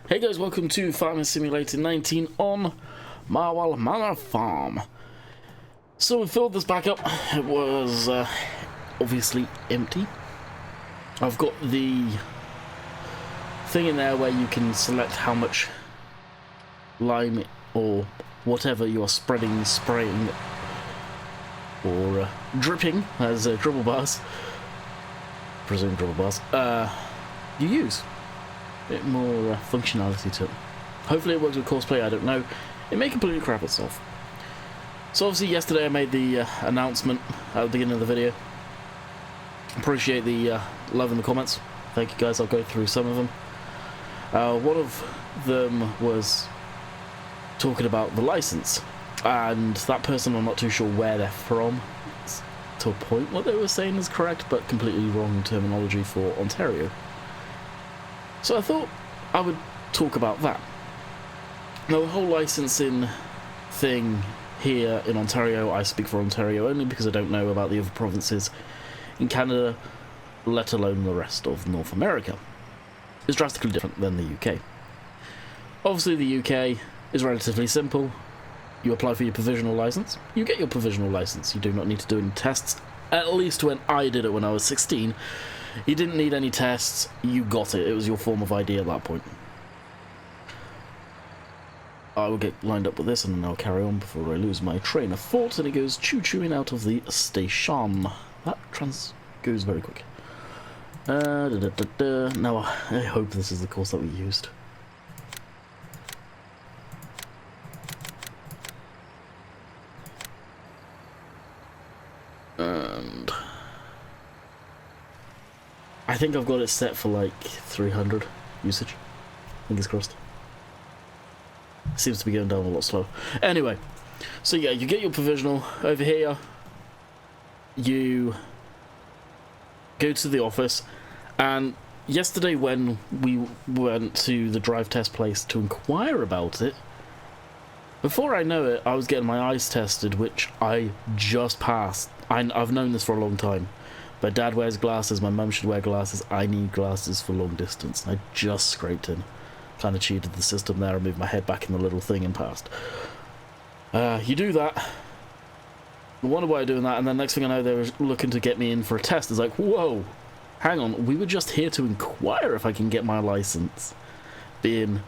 Hey guys, welcome to Farming Simulator 19 on Marwell Manor Farm. So we filled this back up. It was obviously empty. I've got the thing in there where you can select how much lime or whatever you are spraying, or dripping as dribble bars, presume dribble bars, you use. Bit more functionality to it. Hopefully it works with courseplay, I don't know. It may completely crap itself. So obviously yesterday I made the announcement at the beginning of the video. Appreciate the love in the comments. Thank you guys, I'll go through some of them. One of them was talking about the license, and that person, I'm not too sure where they're from. It's, to a point what they were saying is correct, but completely wrong terminology for Ontario. So I thought I would talk about that. Now, the whole licensing thing here in Ontario, I speak for Ontario only because I don't know about the other provinces in Canada, let alone the rest of North America. It's drastically different than the UK. Obviously, the UK is relatively simple. You apply for your provisional license, you get your provisional license. You do not need to do any tests, at least when I did it when I was 16. You didn't need any tests, you got it. It was your form of ID at that point. I will get lined up with this and then I'll carry on before I lose my train of thought, and it goes choo-chooing out of the station. That goes very quick. Now, I hope this is the course that we used. And I think I've got it set for like 300 usage. Fingers crossed. Seems to be going down a lot slower. Anyway, so yeah, you get your provisional over here. You go to the office, and yesterday when we went to the drive test place to inquire about it, before I know it, I was getting my eyes tested, which I just passed. I've known this for a long time. My dad wears glasses, my mum should wear glasses, I need glasses for long distance. I just scraped in. Kind of cheated the system there and moved my head back in the little thing and passed. You do that. I wonder why I'm doing that, and then next thing I know they were looking to get me in for a test. It's like, whoa, hang on, we were just here to inquire if I can get my license. Being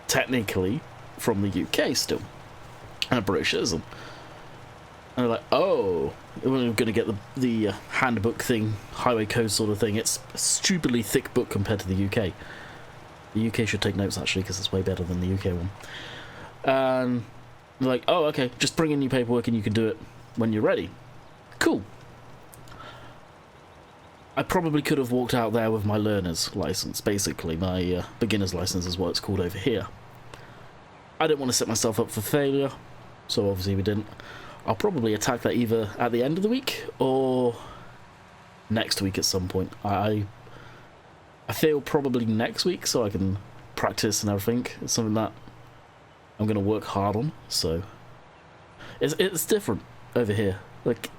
technically from the UK still. And a British citizen. And they're like, oh, we're going to get the handbook thing, highway code sort of thing. It's a stupidly thick book compared to the UK. The UK should take notes, actually, because it's way better than the UK one. And they're like, oh, okay, just bring in your paperwork and you can do it when you're ready. Cool. I probably could have walked out there with my learner's license, basically. My beginner's license is what it's called over here. I didn't want to set myself up for failure, so obviously we didn't. I'll probably attack that either at the end of the week or next week at some point. I feel probably next week so I can practice and everything. It's something that I'm going to work hard on, so it's different over here. Like,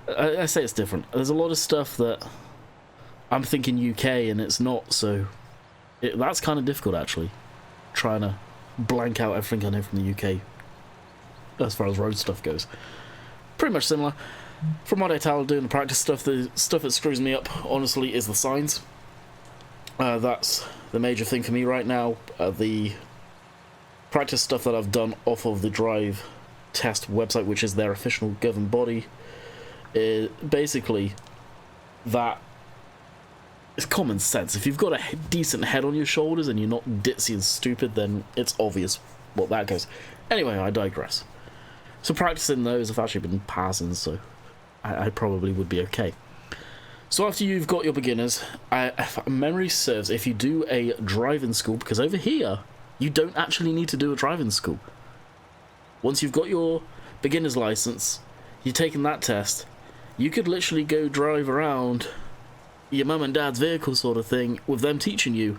I say it's different. There's a lot of stuff that I'm thinking UK and it's not, so that's kind of difficult actually, trying to blank out everything I know from the UK as far as road stuff goes. Pretty much similar. From what I tell, doing the practice stuff, the stuff that screws me up, honestly, is the signs. That's the major thing for me right now. The practice stuff that I've done off of the drive test website, which is their official governing body, is basically that it's common sense. If you've got a decent head on your shoulders and you're not ditzy and stupid, then it's obvious what that goes. Anyway, I digress. So practicing those, I've actually been passing, so I probably would be okay. So after you've got your beginners, if memory serves, if you do a driving school, because over here, you don't actually need to do a driving school. Once you've got your beginner's license, you're taking that test, you could literally go drive around your mum and dad's vehicle sort of thing with them teaching you,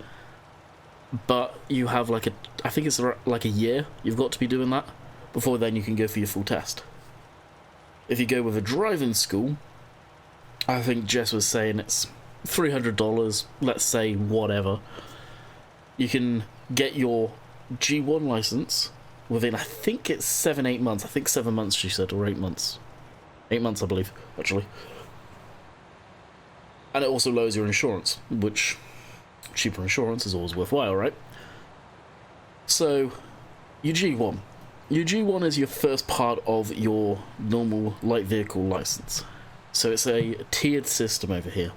but you have like I think it's like a year you've got to be doing that before then you can go for your full test. If you go with a driving school, I think Jess was saying it's $300, let's say, whatever. you can get your G1 license within, I think it's 7-8 months. I think 7 months, she said, or 8 months. 8 months, I believe, actually. And it also lowers your insurance, which cheaper insurance is always worthwhile, right? So, your G1. Your G1 is your first part of your normal light vehicle license. So it's a tiered system over here.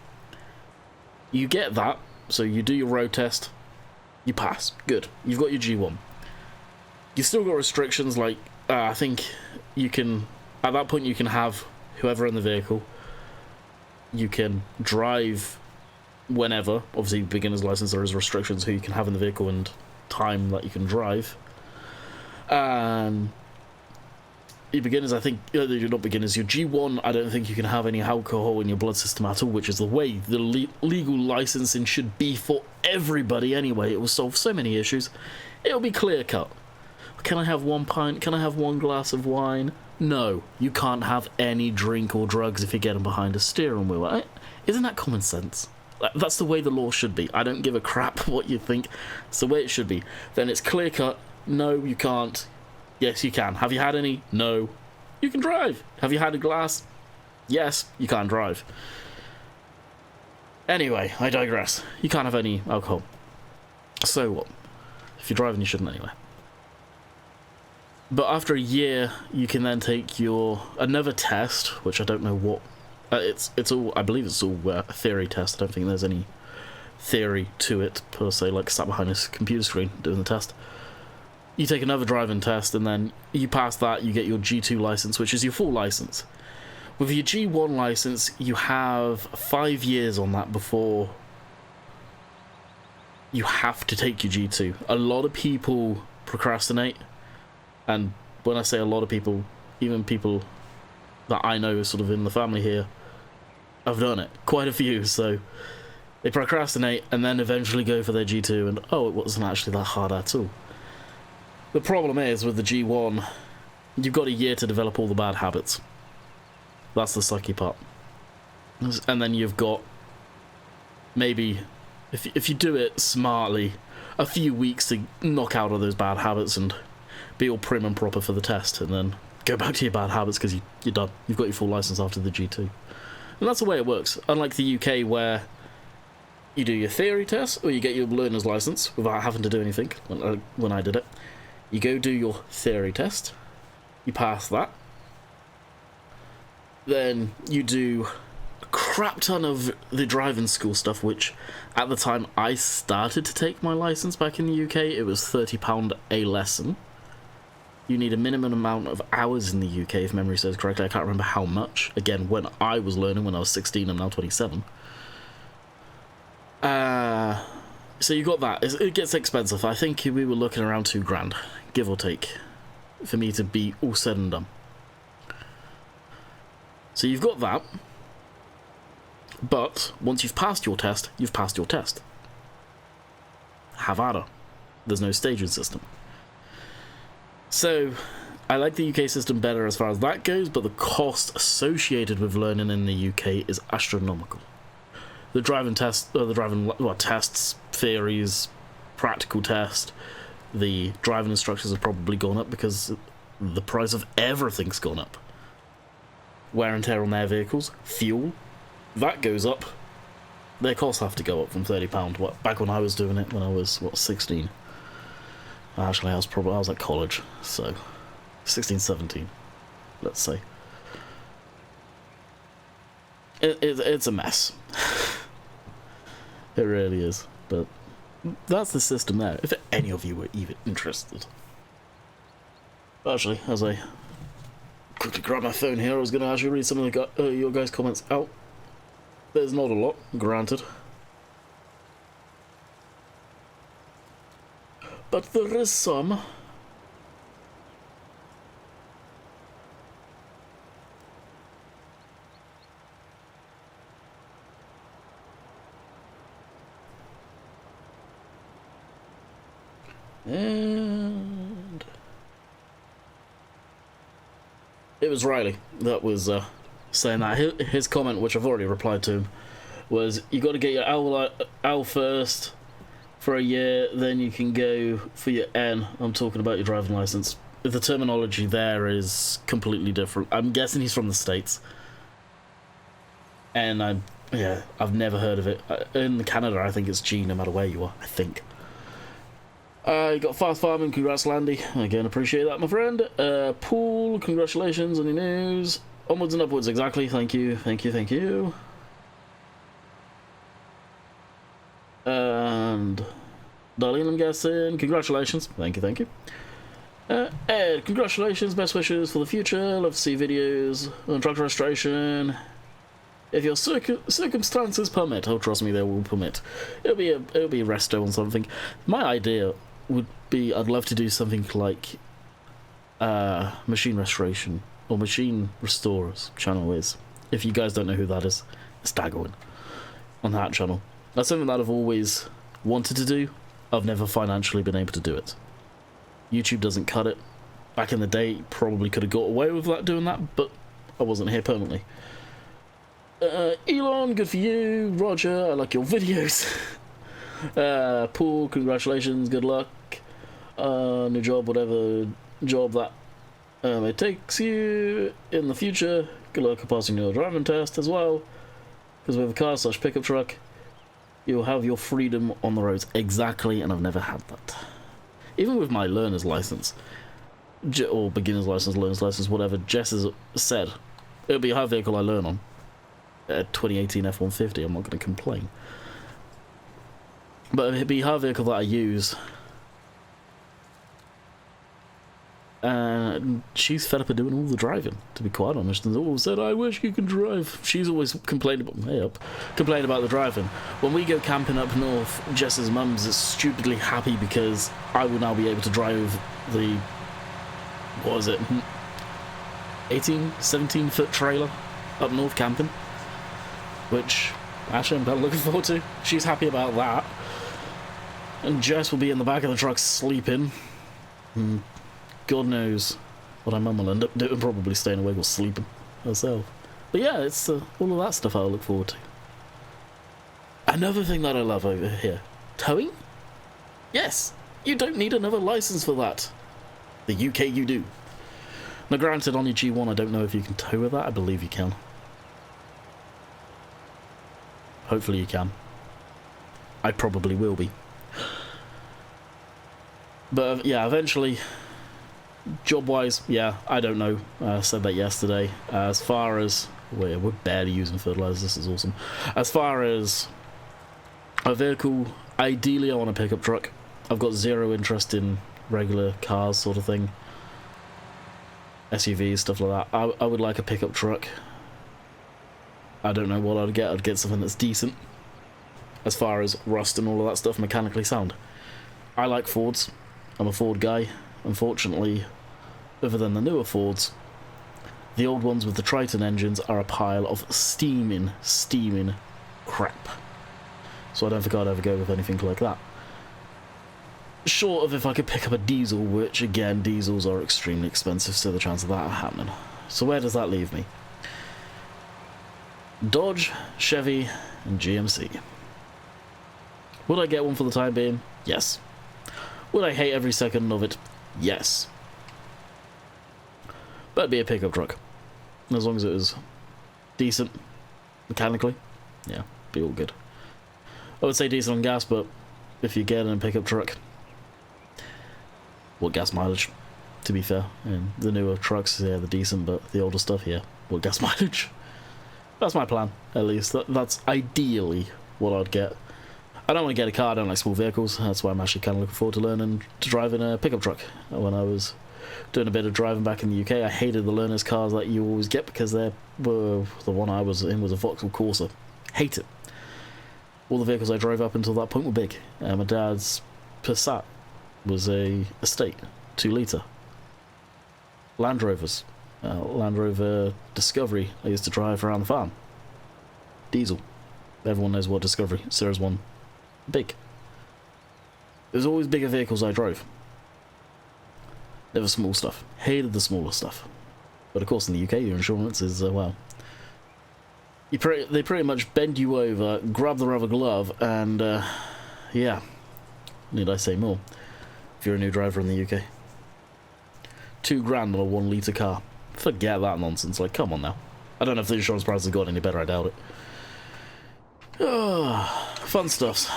You get that, so you do your road test, you pass. Good. You've got your G1. You've still got restrictions, like, I think you can, at that point you can have whoever in the vehicle. You can drive whenever. Obviously, beginner's license, there is restrictions who you can have in the vehicle and time that you can drive. And your beginners, I think, you're not beginners, your G1, I don't think you can have any alcohol in your blood system at all, which is the way the legal licensing should be for everybody anyway. It will solve so many issues. It'll be clear cut. Can I have 1 pint? Can I have 1 glass of wine? No, you can't have any drink or drugs if you're getting behind a steering wheel. Right? Isn't that common sense? That's the way the law should be. I don't give a crap what you think. It's the way it should be. Then it's clear cut. No, you can't. Yes, you can. Have you had any? No. You can drive. Have you had a glass? Yes, you can't drive. Anyway, I digress. You can't have any alcohol. So what? If you're driving, you shouldn't anyway. But after a year, you can then take another test, which I don't know what. It's all. I believe it's all a theory test. I don't think there's any theory to it per se. Like sat behind a computer screen doing the test. You take another driving test, and then you pass that. You get your G2 license, which is your full license. With your G1 license, you have 5 years on that before you have to take your G2. A lot of people procrastinate. And when I say a lot of people, even people that I know sort of in the family here, have done it. Quite a few, so they procrastinate and then eventually go for their G2 and, oh, it wasn't actually that hard at all. The problem is, with the G1, you've got a year to develop all the bad habits. That's the sucky part. And then you've got, maybe, if you do it smartly, a few weeks to knock out all those bad habits and be all prim and proper for the test, and then go back to your bad habits because you're done. You've got your full license after the G2. And that's the way it works. Unlike the UK, where you do your theory test, or you get your learner's license without having to do anything, when I did it. You go do your theory test, you pass that, then you do a crap ton of the driving school stuff, which at the time I started to take my license back in the UK, it was £30 a lesson. You need a minimum amount of hours in the UK, if memory serves correctly. I can't remember how much. Again, when I was learning, when I was 16, I'm now 27. So you got that. It gets expensive. I think we were looking around £2,000, give or take, for me to be all said and done. So you've got that. But once you've passed your test, you've passed your test. Have at her. There's no staging system. So, I like the UK system better as far as that goes, but the cost associated with learning in the UK is astronomical. The driving test, tests, theories, practical test, the driving instructors have probably gone up because the price of everything's gone up. Wear and tear on their vehicles, fuel, that goes up. Their costs have to go up from £30. Back when I was doing it, when I was 16. Actually, I was at college, so 16, 17, let's say. It's a mess. It really is, but that's the system there, if any of you were even interested. Actually, as I quickly grab my phone here, I was going to actually read some of your guys' comments out. There's not a lot, granted. But there is some. And it was Riley that was saying that. His comment, which I've already replied to him, was you got to get your L first, for a year, then you can go for your N. I'm talking about your driving license. The terminology there is completely different. I'm guessing he's from the States. And I've never heard of it. In Canada, I think it's G no matter where you are, I think. You got fast farming, congrats Landy. Again, appreciate that, my friend. Pool, congratulations on your news. Onwards and upwards, exactly. Thank you, thank you, thank you. And Darlene, I'm guessing. Congratulations. Thank you, thank you. Ed, congratulations. Best wishes for the future. Love to see videos on truck restoration. If your circumstances permit, oh trust me, they will permit. It'll be a resto on something. My idea would be, I'd love to do something like machine restoration or machine restorers channel is. If you guys don't know who that is, it's Daggerwin on that channel. That's something that I've always wanted to do. I've never financially been able to do it. YouTube doesn't cut it. Back in the day, probably could have got away with that doing that, but I wasn't here permanently. Elon, good for you. Roger, I like your videos. Paul, congratulations, good luck. New job, whatever job that it takes you in the future. Good luck at passing your driving test as well. Because with a car / pickup truck, you'll have your freedom on the roads. Exactly, and I've never had that. Even with my learner's license, or beginner's license, learner's license, whatever Jess has said, it'll be a hard vehicle I learn on. 2018 F-150, I'm not going to complain. But it'd be a hard vehicle that I use. And she's fed up of doing all the driving, to be quite honest, and always said, I wish you could drive. She's always complained about the driving. When we go camping up north, Jess's mum's is stupidly happy because I will now be able to drive the, what was it, 18, 17 foot trailer up north camping, which actually I'm kind of looking forward to. She's happy about that. And Jess will be in the back of the truck sleeping. God knows what our mum will end up doing, probably staying awake or sleeping herself. But yeah, it's all of that stuff I'll look forward to. Another thing that I love over here, towing? Yes, you don't need another license for that. The UK you do. Now granted, on your G1 I don't know if you can tow with that, I believe you can. Hopefully you can. I probably will be. But yeah, eventually, job-wise, yeah, I don't know. I said that yesterday. As far as... we're barely using fertilizer, this is awesome. As far as a vehicle, ideally I want a pickup truck. I've got zero interest in regular cars sort of thing. SUVs, stuff like that. I would like a pickup truck. I don't know what I'd get. I'd get something that's decent. As far as rust and all of that stuff, mechanically sound. I like Fords. I'm a Ford guy. Unfortunately, other than the newer Fords, the old ones with the Triton engines are a pile of steaming crap. So I don't think I'd ever go with anything like that. Short of if I could pick up a diesel, which again, diesels are extremely expensive, so the chance of that happening. So where does that leave me? Dodge, Chevy, and GMC. Would I get one for the time being? Yes. Would I hate every second of it? Yes. But it'd be a pickup truck. As long as it was decent mechanically, yeah, be all good. I would say decent on gas, but if you get in a pickup truck, what gas mileage, to be fair. And the newer trucks, yeah, they're decent, but the older stuff, yeah, what gas mileage. That's my plan, at least. That's ideally what I'd get. I don't want to get a car, I don't like small vehicles. That's why I'm actually kind of looking forward to learning to drive in a pickup truck. When I was doing a bit of driving back in the UK, I hated the learner's cars that you always get because the one I was in was a Vauxhall Corsa. Hate it. All the vehicles I drove up until that point were big. My dad's Passat was a estate, 2 litre. Land Rovers. Land Rover Discovery I used to drive around the farm. Diesel. Everyone knows what Discovery, Series 1. Big. There's always bigger vehicles I drove. Never small stuff. Hated the smaller stuff. But of course in the UK your insurance is, well... they pretty much bend you over, grab the rubber glove, and, yeah. Need I say more? If you're a new driver in the UK. £2,000 on a 1 litre car. Forget that nonsense. Like, come on now. I don't know if the insurance prices have got any better. I doubt it. Oh, fun stuffs.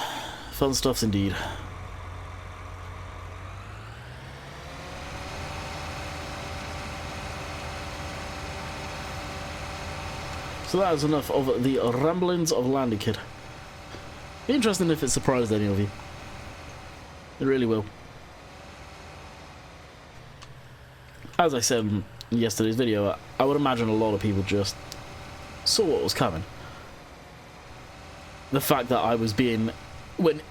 Fun stuffs indeed. So that is enough of the ramblings of Landy Kid. Be interesting if it surprised any of you. It really will. As I said in yesterday's video, I would imagine a lot of people just saw what was coming. The fact that I was being, like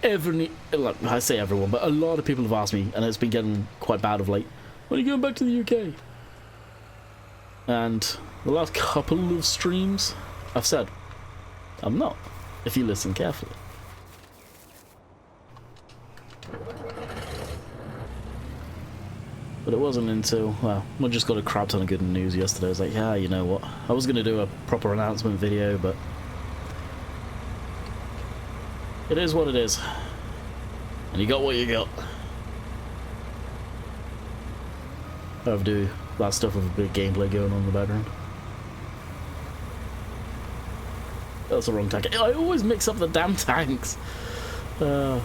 I say everyone, but a lot of people have asked me, and it's been getting quite bad of late, when are you going back to the UK? And the last couple of streams, I've said, I'm not, if you listen carefully. But it wasn't until, well, I just got a crap ton of good news yesterday. I was like, yeah, you know what, I was going to do a proper announcement video, but it is what it is. And you got what you got. I have to do that stuff with a bit of gameplay going on in the background. That's the wrong tank. I always mix up the damn tanks. All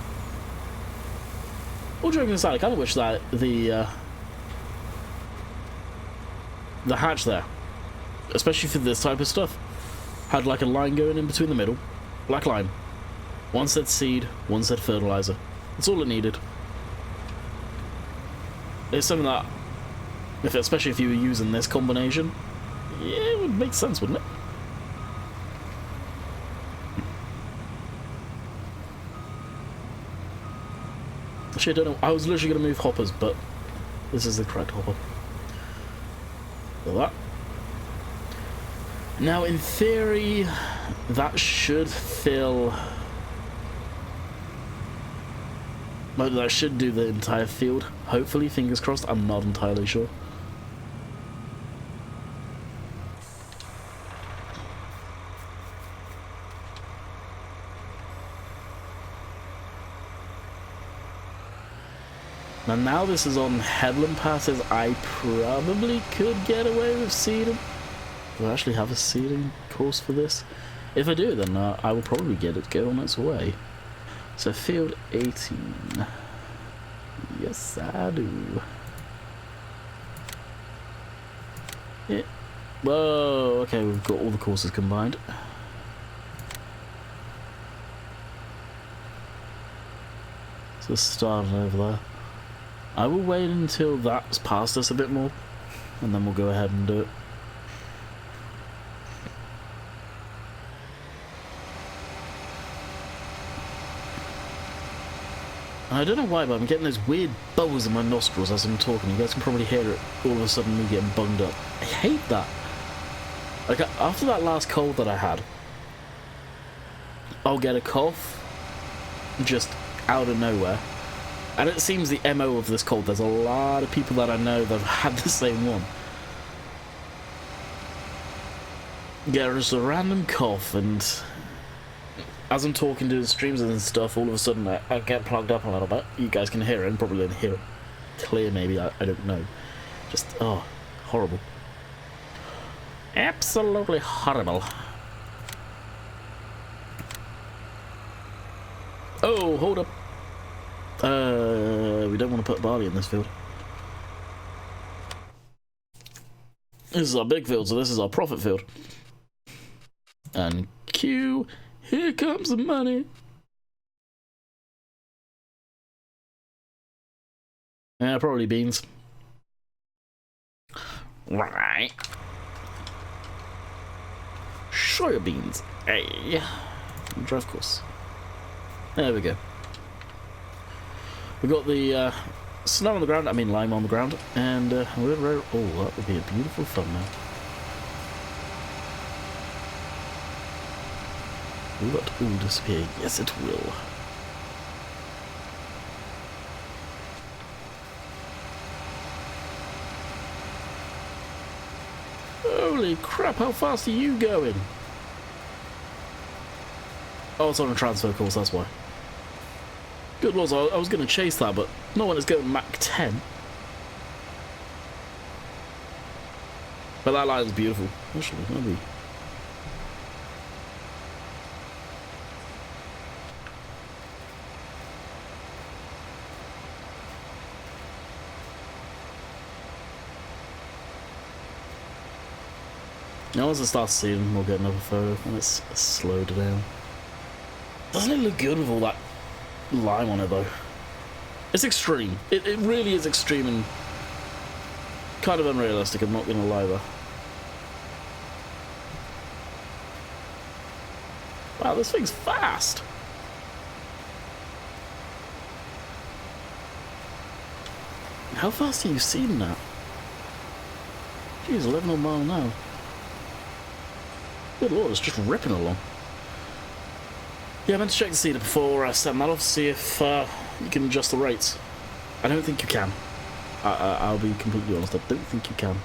joking aside, I kind of wish that the hatch there, especially for this type of stuff, had like a line going in between the middle. Black line. One said seed, one said fertilizer. That's all it needed. It's something that, especially if you were using this combination, yeah, it would make sense, wouldn't it? Actually, I don't know. I was literally going to move hoppers, but this is the correct hopper. Like that. Now, in theory, that should fill. But that should do the entire field. Hopefully, fingers crossed. I'm not entirely sure. Now this is on headland passes, I probably could get away with seeding. Do I actually have a seeding course for this? If I do, then I will probably get it go on its way. So field 18. Yes, I do. Yeah. Whoa, okay, we've got all the courses combined. So starting over there. I will wait until that's past us a bit more, and then we'll go ahead and do it. And I don't know why, but I'm getting those weird bubbles in my nostrils as I'm talking. You guys can probably hear it, all of a sudden me getting bunged up. I hate that. Like, after that last cold that I had, I'll get a cough just out of nowhere. And it seems the MO of this cold, there's a lot of people that I know that have had the same one. Yeah, just a random cough, and as I'm talking to the streams and stuff, all of a sudden I get plugged up a little bit. You guys can hear it, and probably didn't hear it clear maybe, I don't know. Just, oh, horrible. Absolutely horrible. Oh, hold up. We don't want to put barley in this field. This is our big field, so this is our profit field. And Q, here comes the money. Yeah, probably beans. Right. Soya beans. Hey. Drive course. There we go. We got the snow on the ground, I mean lime on the ground, and we're oh, that would be a beautiful thumbnail. Will that all disappear? Yes, it will. Holy crap, how fast are you going? Oh, it's on a transfer course, that's why. Good lord, I was going to chase that, but not when it's going Mach 10. But that light is beautiful. Actually, maybe. Now, once it starts seeing, we'll get another photo when it's slowed down. Doesn't it look good with all that lime on it, though? It's extreme. It really is extreme and kind of unrealistic, I'm not going to lie there. Wow, this thing's fast. How fast are you seeing that? Jeez, 11 miles an hour. Good lord, it's just ripping along. Yeah, I meant to check the seeder before I set that off to see if you can adjust the rates. I don't think you can. I'll be completely honest, I don't think you can.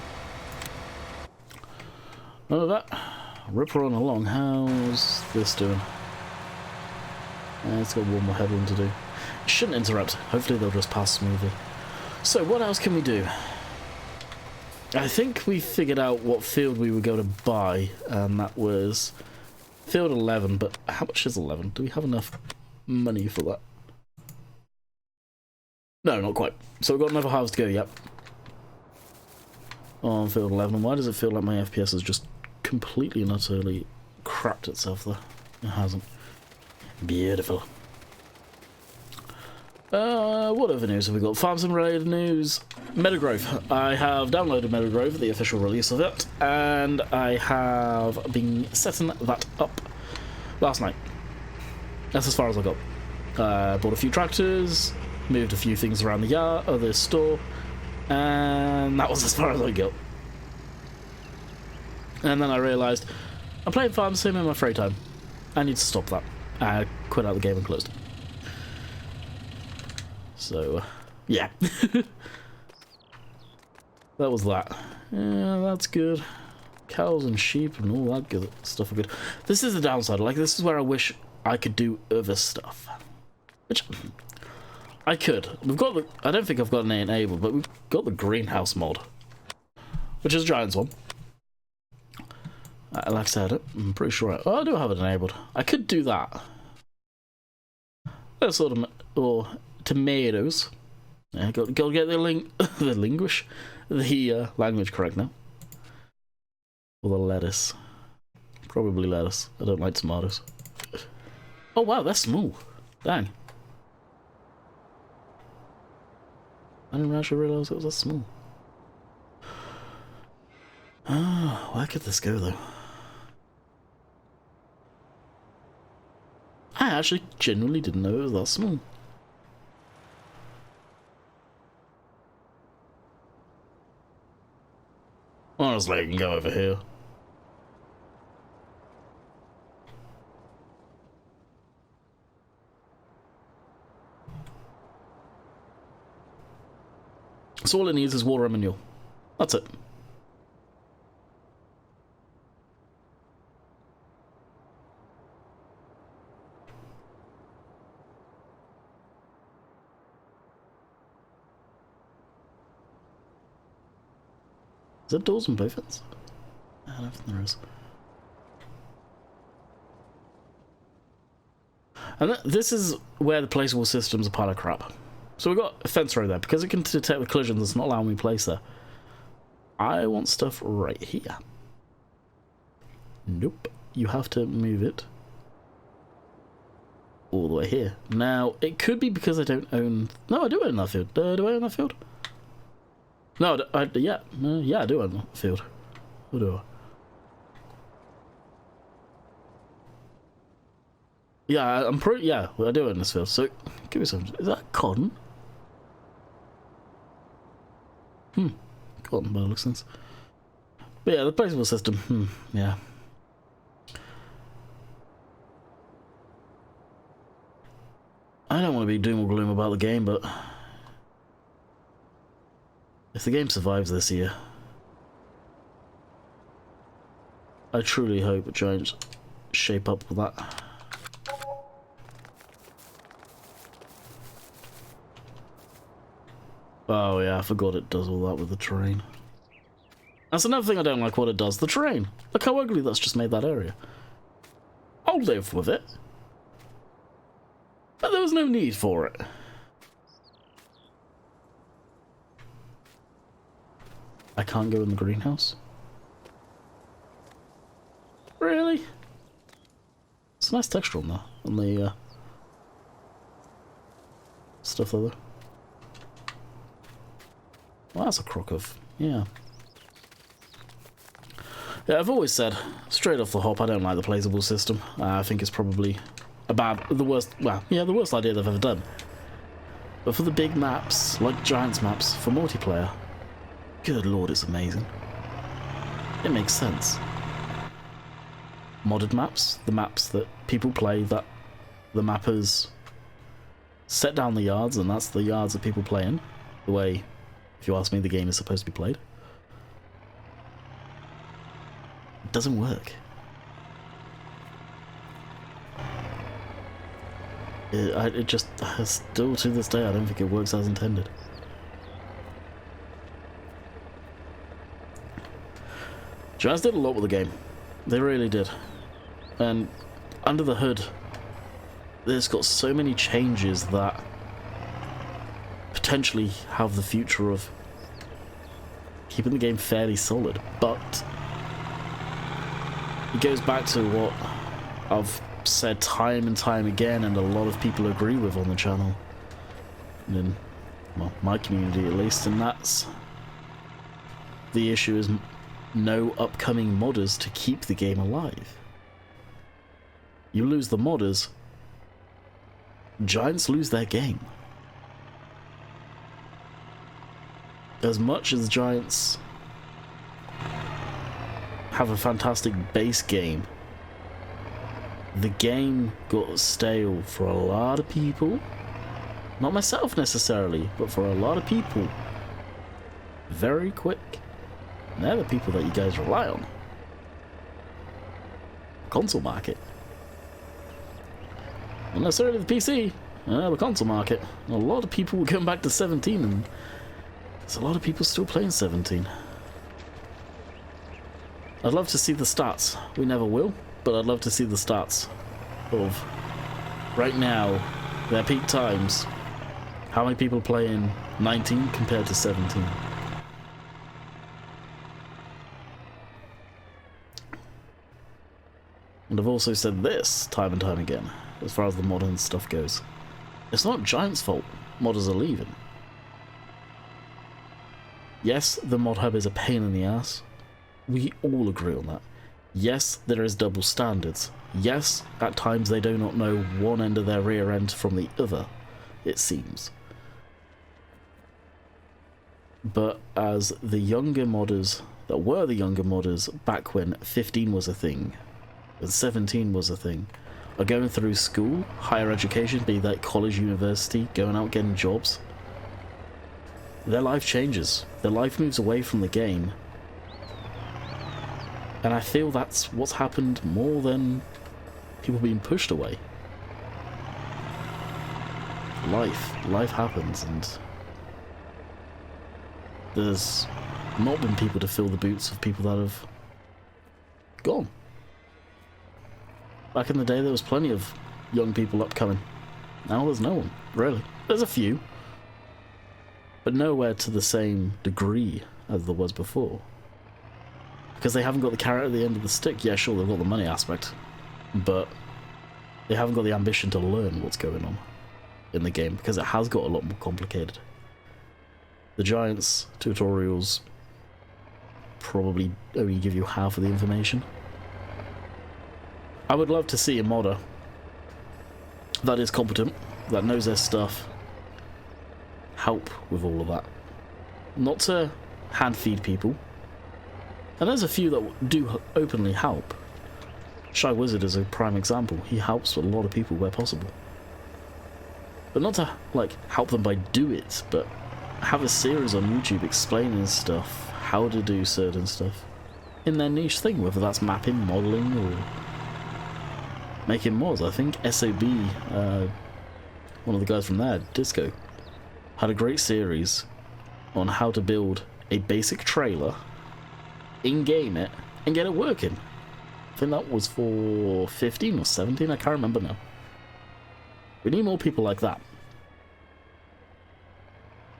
None of that. Rip on along. How's this doing? It's got one more headwind to do. It shouldn't interrupt. Hopefully they'll just pass smoothly. So what else can we do? I think we figured out what field we were going to buy, and that was field 11, but how much is 11? Do we have enough money for that? No, not quite. So we've got another halves to go, yep. On field 11, and why does it feel like my FPS has just completely and utterly crapped itself there? It hasn't. Beautiful. What other news have we got? Farm Sim related news. Meadowgrove. I have downloaded Meadowgrove, the official release of it, and I have been setting that up last night. That's as far as I got. Bought a few tractors, moved a few things around the yard, or the store, and that was as far as I got. And then I realised I'm playing Farm Sim in my free time. I need to stop that. I quit out the game and closed it. So, yeah. That was that. Yeah, that's good. Cows and sheep and all that good stuff are good. This is the downside. Like, this is where I wish I could do other stuff. Which, I could. We've got the... I don't think I've got an enabled, but we've got the greenhouse mod. Which is Giant's one. Like I said, I'm pretty sure I do have it enabled. I could do that. That sort of... Or... tomatoes. Yeah, got to get the language correct now. Or the lettuce. Probably lettuce. I don't like tomatoes. Oh wow, that's small. Dang. I didn't actually realise it was that small. Ah, where could this go though? I actually genuinely didn't know it was that small. Honestly, I can go over here. So all it needs is water and manure. That's it. Is there doors on both ends? I don't think there is. And this is where the placeable system's a pile of crap. So we've got a fence right there. Because it can detect the collisions, it's not allowing me to place there. I want stuff right here. Nope. You have to move it all the way here. Now, it could be because I don't own... No, I do own that field. Do I own that field? No, yeah, I do own that field. What do I? Yeah, I'm pretty. Yeah, I do own this field. So, give me some. Is that cotton? Cotton by the looks of things. But yeah, the placeable system. Yeah. I don't want to be doom or gloom about the game, but if the game survives this year, I truly hope it tries to shape up with that. Oh yeah, I forgot it does all that with the terrain. That's another thing I don't like what it does, the terrain. Look how ugly that's just made that area. I'll live with it. But there was no need for it. I can't go in the greenhouse? Really? It's a nice texture on there, on the stuff there. Well, that's a crock of, yeah. Yeah, I've always said, straight off the hop, I don't like the playable system. I think it's probably the worst idea they've ever done. But for the big maps, like Giants maps, for multiplayer, good lord, it's amazing. It makes sense. Modded maps, the maps that people play, that the mappers set down the yards, and that's the yards that people play in. The way, if you ask me, the game is supposed to be played. It doesn't work. It just, still to this day, I don't think it works as intended. Giants did a lot with the game. They really did. And under the hood, there's got so many changes that potentially have the future of keeping the game fairly solid, but it goes back to what I've said time and time again, and a lot of people agree with on the channel, and in, well, my community at least, and that's the issue is no upcoming modders to keep the game alive. You lose the modders, Giants lose their game. As much as Giants have a fantastic base game, the game got stale for a lot of people. Not myself necessarily, but for a lot of people. Very quick. And they're the people that you guys rely on. Console market. Not necessarily the PC, the console market. A lot of people were going back to 17, and there's a lot of people still playing 17. I'd love to see the stats. We never will, but I'd love to see the stats of right now, their peak times. How many people play in 19 compared to 17? And I've also said this time and time again, as far as the modern stuff goes. It's not Giants' fault modders are leaving. Yes, the mod hub is a pain in the ass. We all agree on that. Yes, there is double standards. Yes, at times they do not know one end of their rear end from the other, it seems. But as the younger modders that were the younger modders back when 15 was a thing, when 17 was a thing, are going through school, higher education, be that college, university, going out getting jobs, their life changes. Their life moves away from the game. And I feel that's what's happened more than people being pushed away. Life happens, and there's not been people to fill the boots of people that have gone. Back in the day, there was plenty of young people upcoming. Now there's no one, really. There's a few, but nowhere to the same degree as there was before. Because they haven't got the carrot at the end of the stick. Yeah, sure, they've got the money aspect, but they haven't got the ambition to learn what's going on in the game, because it has got a lot more complicated. The Giants tutorials probably only give you half of the information. I would love to see a modder that is competent, that knows their stuff, help with all of that. Not to hand feed people. And there's a few that do openly help. Shy Wizard is a prime example. He helps a lot of people where possible. But not to, like, help them by do it, but have a series on YouTube explaining stuff, how to do certain stuff in their niche thing, whether that's mapping, modelling, or making mods. I think SOB, one of the guys from there, Disco, had a great series on how to build a basic trailer, in-game it, and get it working. I think that was for 15 or 17, I can't remember now. We need more people like that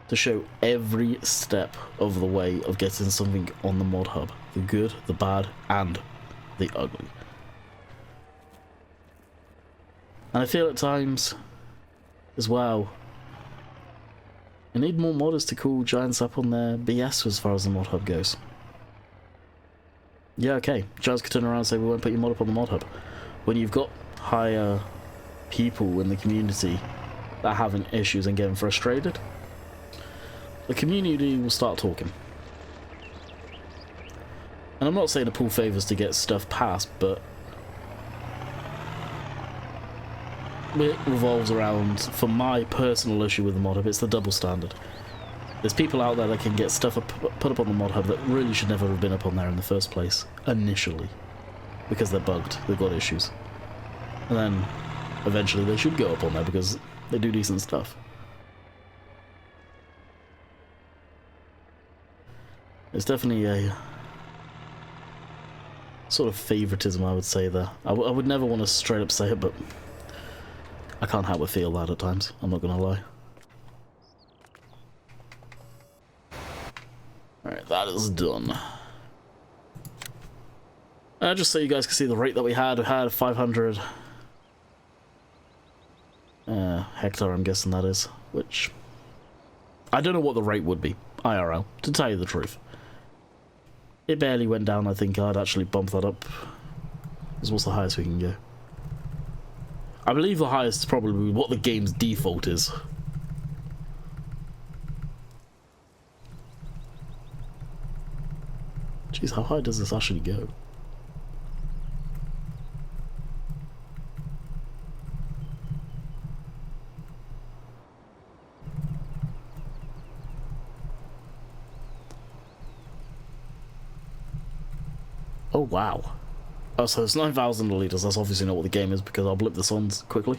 to show every step of the way of getting something on the mod hub. The good, the bad, and the ugly. And I feel at times, as well, I need more modders to call Giants up on their BS as far as the mod hub goes. Yeah, okay, Giants could turn around and say, we won't put your mod up on the mod hub. When you've got higher people in the community that are having issues and getting frustrated, the community will start talking. And I'm not saying to pull favours to get stuff passed, but it revolves around, for my personal issue with the mod hub, it's the double standard. There's people out there that can get stuff put up on the mod hub that really should never have been up on there in the first place, initially. Because they're bugged, they've got issues. And then, eventually they should go up on there because they do decent stuff. It's definitely a sort of favoritism, I would say, there. I would never want to straight up say it, but I can't help but feel that at times, I'm not gonna lie. Alright, that is done. Just so you guys can see the rate that we had 500 hectare, I'm guessing that is, which I don't know what the rate would be, IRL, to tell you the truth. It barely went down. I think I'd actually bump that up. What's the highest we can go? I believe the highest is probably what the game's default is. Jeez, how high does this actually go? Oh wow. Oh, so it's 9,000 litres. That's obviously not what the game is because I'll blip this on quickly.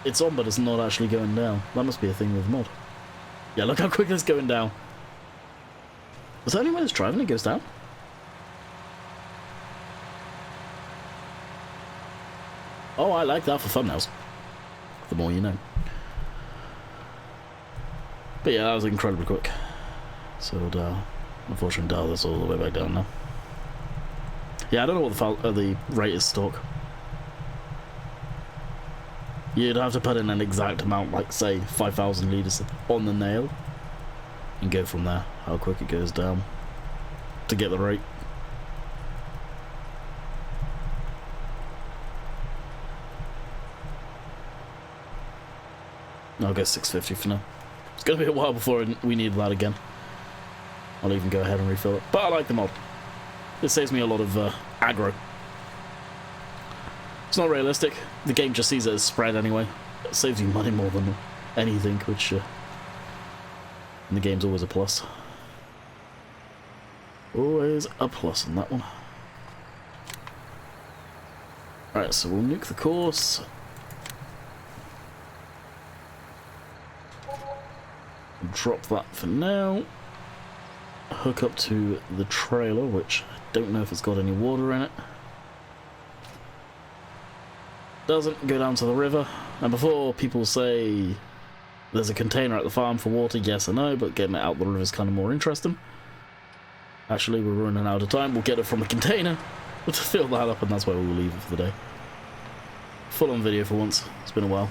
It's on, but it's not actually going down. That must be a thing with mod. Yeah, look how quick it's going down. Is that only when it's driving it goes down? Oh, I like that for thumbnails. The more you know. But yeah, that was incredibly quick. So, unfortunately, dial this all the way back down now. Yeah, I don't know what the rate is stock. You'd have to put in an exact amount, like say 5,000 litres on the nail, and go from there, how quick it goes down, to get the rate. I'll go 650 for now. It's going to be a while before we need that again. I'll even go ahead and refill it. But I like the mod. It saves me a lot of aggro. It's not realistic. The game just sees it as spread anyway. It saves you money more than anything, which in the game's always a plus. Always a plus on that one. Alright, so we'll nuke the course. Drop that for now. Hook up to the trailer, which I don't know if it's got any water in it. Doesn't go down to the river. And before people say there's a container at the farm for water, yes or no, but getting it out the river is kind of more interesting. Actually, we're running out of time. We'll get it from the container. We'll just fill that up, and that's where we'll leave it for the day. Full on video for once. It's been a while.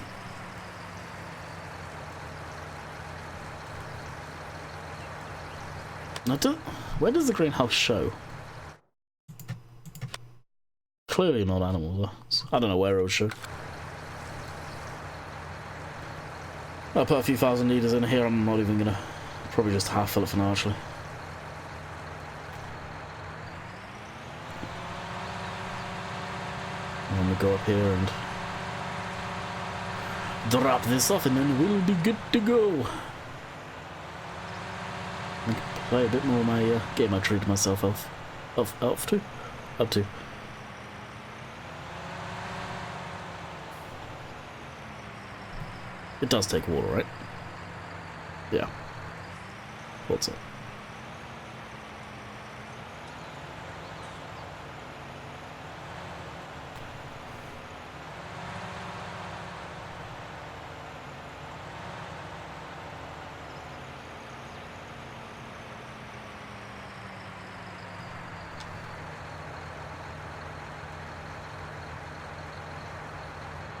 Now, where does the greenhouse show? Clearly not animals. I don't know where it will show. I'll put a few thousand litres in here. I'm not even gonna. Probably just half fill it for now, actually. And then we'll go up here and drop this off, and then we'll be good to go. play a bit more of my game I treated myself up to. It does take water, right? Yeah. What's it?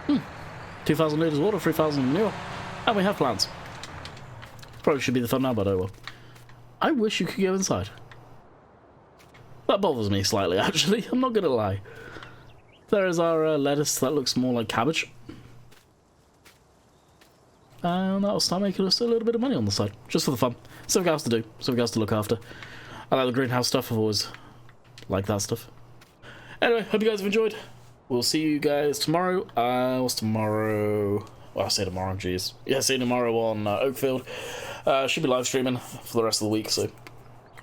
Hmm. 2,000 litres of water, 3,000 manure. And we have plants. Probably should be the thumbnail, but oh well. I wish you could go inside. That bothers me slightly, actually. I'm not gonna lie. There is our lettuce that looks more like cabbage. And that'll start making us a little bit of money on the side. Just for the fun. Something else to do. Something else to look after. I like the greenhouse stuff. I've always liked that stuff. Anyway, hope you guys have enjoyed. We'll see you guys tomorrow. What's tomorrow? Well, I say tomorrow, jeez. Yeah, see you tomorrow on Oakfield. Should be live streaming for the rest of the week, so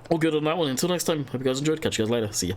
all good on that one. Until next time, hope you guys enjoyed. Catch you guys later. See ya.